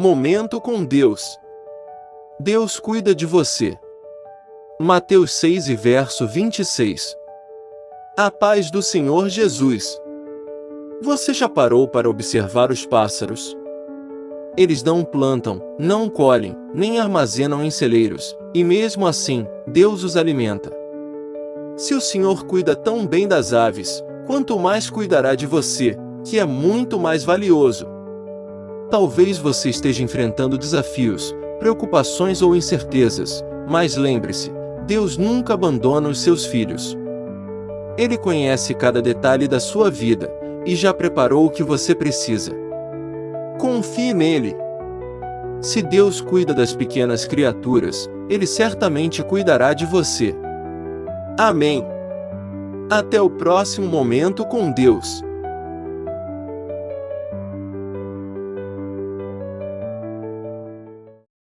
Momento com Deus. Deus cuida de você. Mateus 6 e verso 26. A paz do Senhor Jesus. Você já parou para observar os pássaros? Eles não plantam, não colhem, nem armazenam em celeiros, e mesmo assim, Deus os alimenta. Se o Senhor cuida tão bem das aves, quanto mais cuidará de você, que é muito mais valioso. Talvez você esteja enfrentando desafios, preocupações ou incertezas, mas lembre-se, Deus nunca abandona os seus filhos. Ele conhece cada detalhe da sua vida, e já preparou o que você precisa. Confie nele. Se Deus cuida das pequenas criaturas, Ele certamente cuidará de você. Amém. Até o próximo momento com Deus.